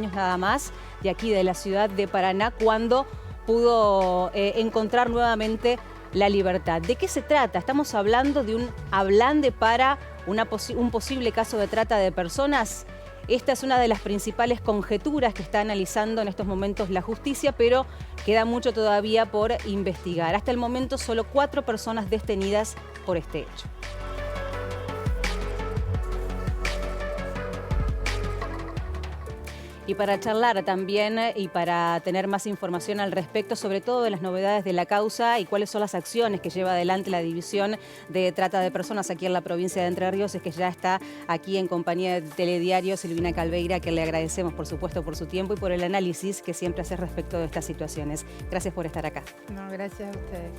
años nada más de aquí de la ciudad de Paraná cuando pudo encontrar nuevamente la libertad. ¿De qué se trata? Estamos hablando de un ablande para un posible caso de trata de personas. Esta es una de las principales conjeturas que está analizando en estos momentos la justicia, pero queda mucho todavía por investigar. Hasta el momento solo 4 personas detenidas por este hecho. Y para charlar también y para tener más información al respecto, sobre todo de las novedades de la causa y cuáles son las acciones que lleva adelante la División de Trata de Personas aquí en la provincia de Entre Ríos, es que ya está aquí en compañía de Telediario Silvina Calveira, que le agradecemos por supuesto por su tiempo y por el análisis que siempre hace respecto de estas situaciones. Gracias por estar acá. No, gracias a ustedes.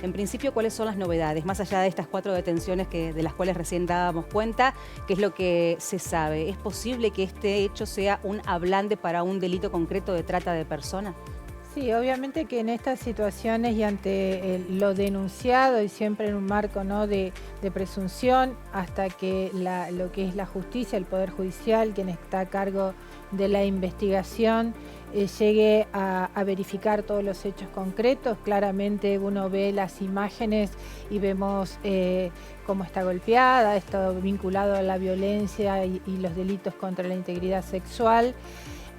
En principio, ¿cuáles son las novedades? Más allá de estas 4 detenciones de las cuales recién dábamos cuenta, ¿qué es lo que se sabe? ¿Es posible que este hecho sea un ablande para un delito concreto de trata de personas? Sí, obviamente que en estas situaciones y ante lo denunciado y siempre en un marco, ¿no?, de presunción, hasta que lo que es la justicia, el Poder Judicial, quien está a cargo de la investigación, llegue a verificar todos los hechos concretos. Claramente uno ve las imágenes y vemos cómo está golpeada, esto vinculado a la violencia y los delitos contra la integridad sexual.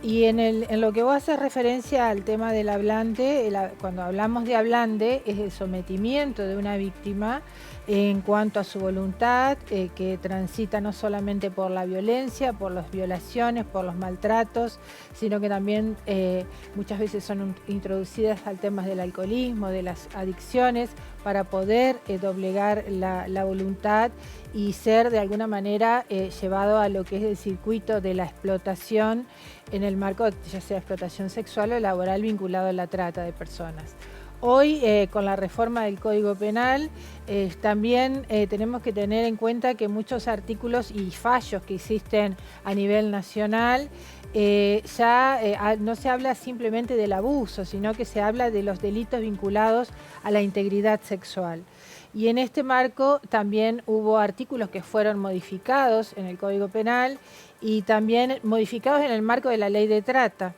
Y en lo que vos haces referencia al tema del hablante, cuando hablamos de hablante es el sometimiento de una víctima en cuanto a su voluntad, que transita no solamente por la violencia, por las violaciones, por los maltratos, sino que también muchas veces son introducidas al tema del alcoholismo, de las adicciones, para poder doblegar la voluntad y ser de alguna manera llevado a lo que es el circuito de la explotación en el marco, ya sea explotación sexual o laboral vinculado a la trata de personas. Hoy, con la reforma del Código Penal, también tenemos que tener en cuenta que muchos artículos y fallos que existen a nivel nacional, no se habla simplemente del abuso, sino que se habla de los delitos vinculados a la integridad sexual. Y en este marco también hubo artículos que fueron modificados en el Código Penal y también modificados en el marco de la ley de trata.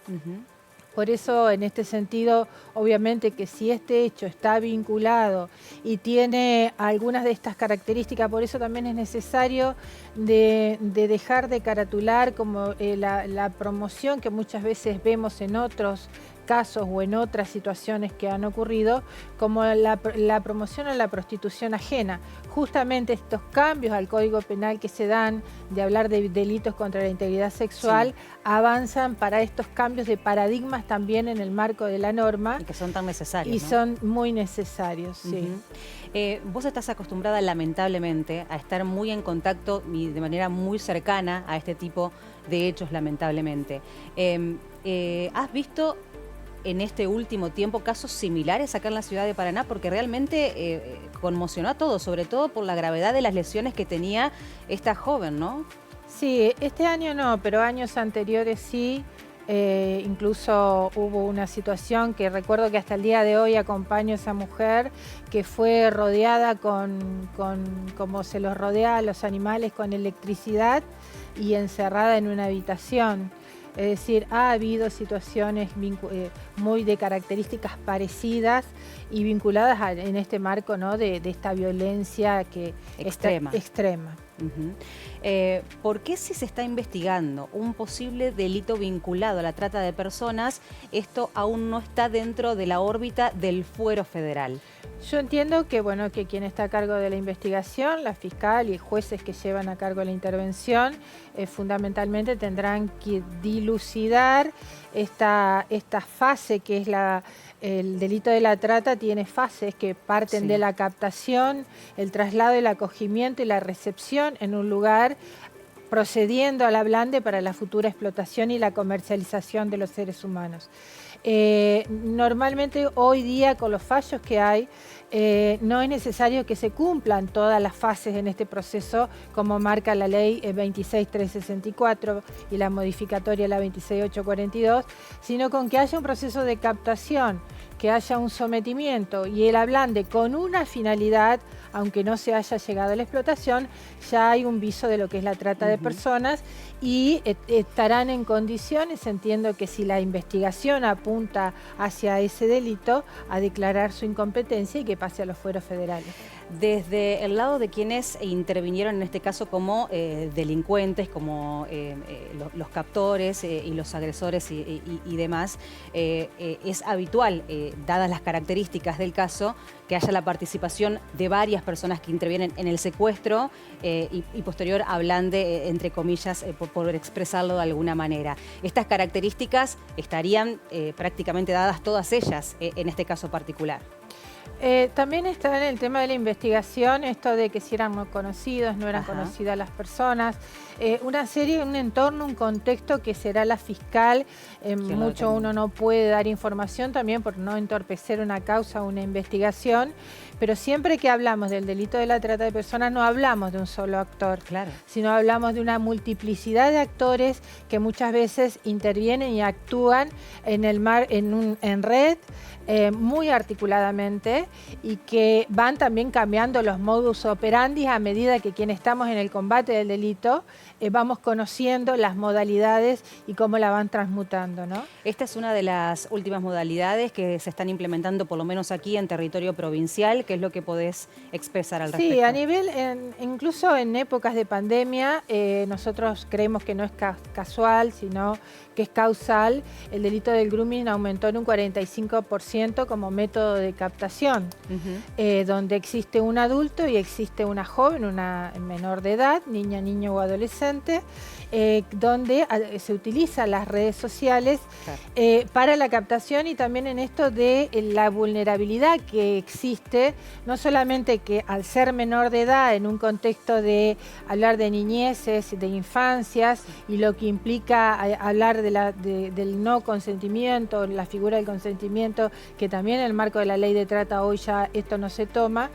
Por eso, en este sentido, obviamente que si este hecho está vinculado y tiene algunas de estas características, por eso también es necesario de dejar de caratular como la promoción que muchas veces vemos en otros casos o en otras situaciones que han ocurrido, como la promoción a la prostitución ajena. Justamente estos cambios al Código Penal que se dan de hablar de delitos contra la integridad sexual, avanzan para estos cambios de paradigmas también en el marco de la norma. Y que son tan necesarios, Y ¿no? son muy necesarios, sí. Vos estás acostumbrada lamentablemente a estar muy en contacto y de manera muy cercana a este tipo de hechos, lamentablemente. ¿Has visto en este último tiempo casos similares acá en la ciudad de Paraná? Porque realmente conmocionó a todos, sobre todo por la gravedad de las lesiones que tenía esta joven, ¿no? Sí, este año no, pero años anteriores sí. Incluso hubo una situación que recuerdo que hasta el día de hoy acompaño a esa mujer que fue rodeada como se los rodea a los animales, con electricidad y encerrada en una habitación. Es decir, ha habido situaciones muy de características parecidas y vinculadas en este marco, ¿no?, de esta violencia extrema. ¿Por qué, si se está investigando un posible delito vinculado a la trata de personas, esto aún no está dentro de la órbita del fuero federal? Yo entiendo que, bueno, que quien está a cargo de la investigación, la fiscal y jueces que llevan a cargo la intervención, fundamentalmente tendrán que dilucidar esta fase que es el delito de la trata. Tiene fases que parten de la captación, el traslado, el acogimiento y la recepción en un lugar, procediendo al ablande para la futura explotación y la comercialización de los seres humanos. Normalmente hoy día, con los fallos que hay, no es necesario que se cumplan todas las fases en este proceso, como marca la ley 26364 y la modificatoria la 26842, sino con que haya un proceso de captación que haya un sometimiento y el ablande con una finalidad, aunque no se haya llegado a la explotación, ya hay un viso de lo que es la trata de personas y estarán en condiciones, entiendo que si la investigación apunta hacia ese delito, a declarar su incompetencia y que pase a los fueros federales. Desde el lado de quienes intervinieron en este caso como delincuentes, como los captores y los agresores y demás, es habitual, dadas las características del caso, que haya la participación de varias personas que intervienen en el secuestro y posterior ablande, entre comillas, por expresarlo de alguna manera. Estas características estarían prácticamente dadas todas ellas en este caso particular. También está en el tema de la investigación, esto de que si eran no conocidos, no eran conocidas las personas, una serie, un entorno, un contexto que será la fiscal, mucho uno no puede dar información también por no entorpecer una causa o una investigación, pero siempre que hablamos del delito de la trata de personas no hablamos de un solo actor, sino hablamos de una multiplicidad de actores que muchas veces intervienen y actúan en red, muy articuladamente, y que van también cambiando los modus operandi a medida que quienes estamos en el combate del delito vamos conociendo las modalidades y cómo la van transmutando, ¿no? Esta es una de las últimas modalidades que se están implementando, por lo menos aquí en territorio provincial. ¿Qué es lo que podés expresar al respecto? Sí, a nivel, incluso en épocas de pandemia, nosotros creemos que no es casual, sino que es causal. El delito del grooming aumentó en un 45% como método de captación, donde existe un adulto y existe una joven, una menor de edad, niña, niño o adolescente, donde se utilizan las redes sociales para la captación y también en esto de la vulnerabilidad que existe, no solamente que al ser menor de edad en un contexto de hablar de niñeces, de infancias y lo que implica hablar del no consentimiento, la figura del consentimiento, que también en el marco de la ley de trata hoy ya esto no se toma,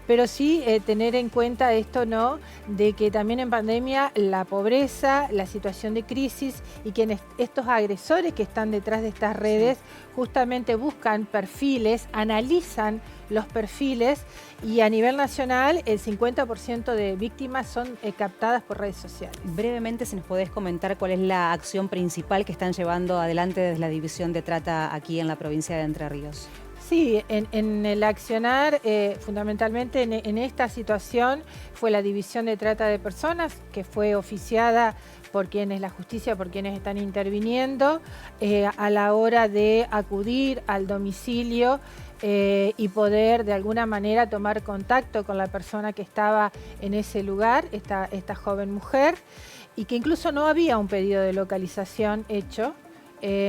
pero sí tener en cuenta esto, ¿no?, de que también en pandemia la pobreza, la situación de crisis y que estos agresores que están detrás de estas redes justamente buscan perfiles, analizan los perfiles y a nivel nacional el 50% de víctimas son captadas por redes sociales. Brevemente, si nos podés comentar cuál es la acción principal que están llevando adelante desde la División de Trata aquí en la provincia de Entre Ríos. Sí, en el accionar, fundamentalmente en esta situación, fue la División de Trata de Personas, que fue oficiada por quienes, la justicia, por quienes están interviniendo, a la hora de acudir al domicilio y poder de alguna manera tomar contacto con la persona que estaba en ese lugar, esta joven mujer, y que incluso no había un pedido de localización hecho.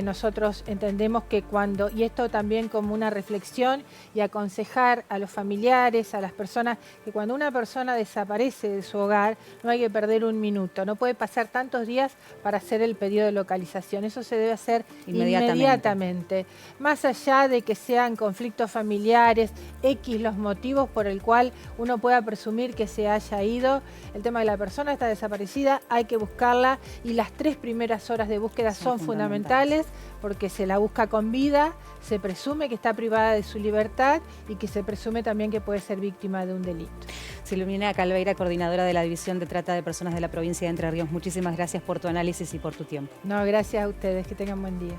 Nosotros entendemos que cuando, y esto también como una reflexión y aconsejar a los familiares, a las personas, que cuando una persona desaparece de su hogar no hay que perder un minuto, no puede pasar tantos días para hacer el pedido de localización, eso se debe hacer inmediatamente. Más allá de que sean conflictos familiares, X los motivos por el cual uno pueda presumir que se haya ido, el tema de la persona está desaparecida, hay que buscarla y las 3 primeras horas de búsqueda son fundamentales, porque se la busca con vida, se presume que está privada de su libertad y que se presume también que puede ser víctima de un delito. Silvina Calveira, coordinadora de la División de Trata de Personas de la provincia de Entre Ríos, muchísimas gracias por tu análisis y por tu tiempo. No, gracias a ustedes, que tengan buen día.